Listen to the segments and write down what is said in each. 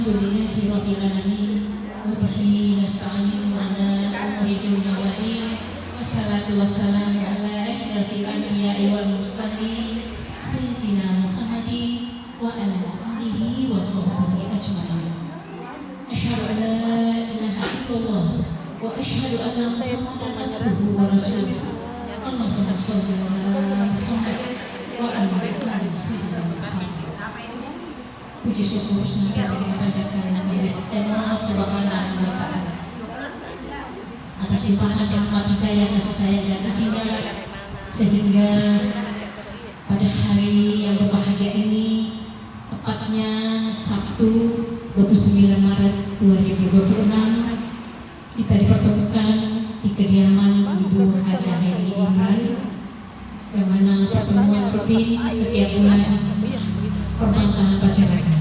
Alhamdulillahirabbil alamin wa bihi nasta'inu ala umuri dunya wa din. Wassalatu wassalamu ala asyrafil anbiya'i wal mursalin sayyidina Muhammadin wa ala alihi wa sahbihi ajma'in. Asyhadu an la ilaha illallah wa asyhadu anna Muhammadan abduhu wa rasuluh. Allahumma shalli ala Muhammad wa ala ali sayyidina Muhammad. Puji syukur senantiasa kita panjatkan kepada Allah Subhanahu wa Ta'ala atas limpahan rahmat hidayah kasih sayang dan karunia, sehingga pada hari yang berbahagia ini, tepatnya Sabtu 29 Maret 2026, kita dipertemukan di kediaman Ibu Hajah Heni Imran, yang mana pertemuan rutin setiap bulan pertengahan masyarakat.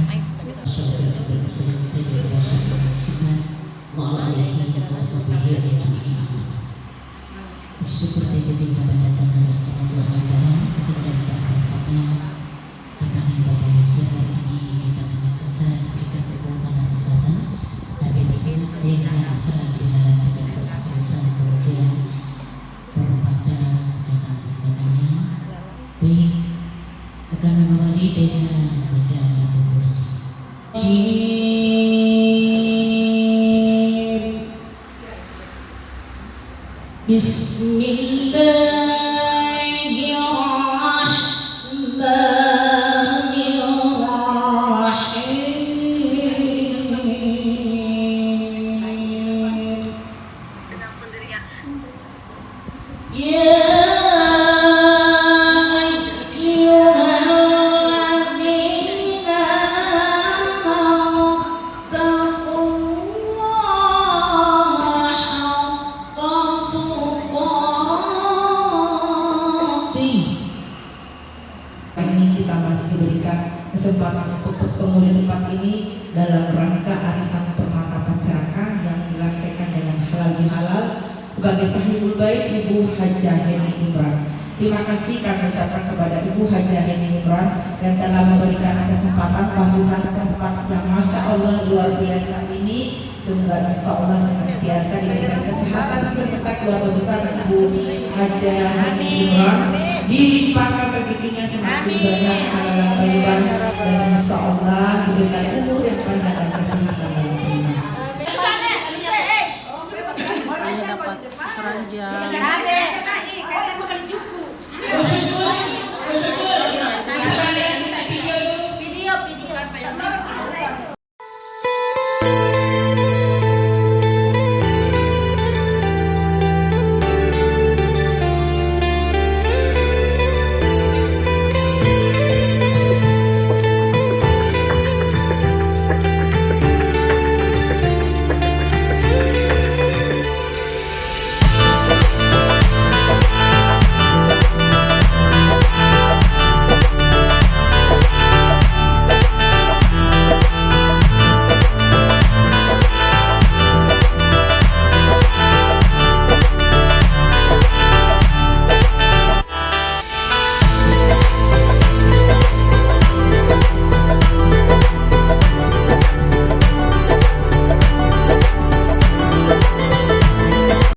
Syukur saya ketika mendatangkan rahmat Tuhan kesadaran dan berkatnya tentang ibadah Yesus hari ini kita sangat kesan berikan perbuatan dan kesehatan, tapi bersama dengan hal-hal segala kesuksesan kemudian berbatas tentang perbuatannya baik akan mengawali dengan bacaan terus. Kesempatan untuk bertemu di tempat ini dalam rangka arisan permata Pacaraka yang dilangkaikan dengan halal bihalal sebagai sahibul bait Ibu Hajah Heni Imran. Terima kasih kami ucapkan kepada Ibu Hajah Heni Imran yang telah memberikan kesempatan fasilitas tempat yang masya Allah luar biasa ini. Semoga insya Allah senantiasa diberikan kesehatan beserta keluarga besar Ibu Hajah Heni Imran, dilimpahkan rezekinya semakin banyak halal tayyiban, dan insya Allah diberikan umur yang panjang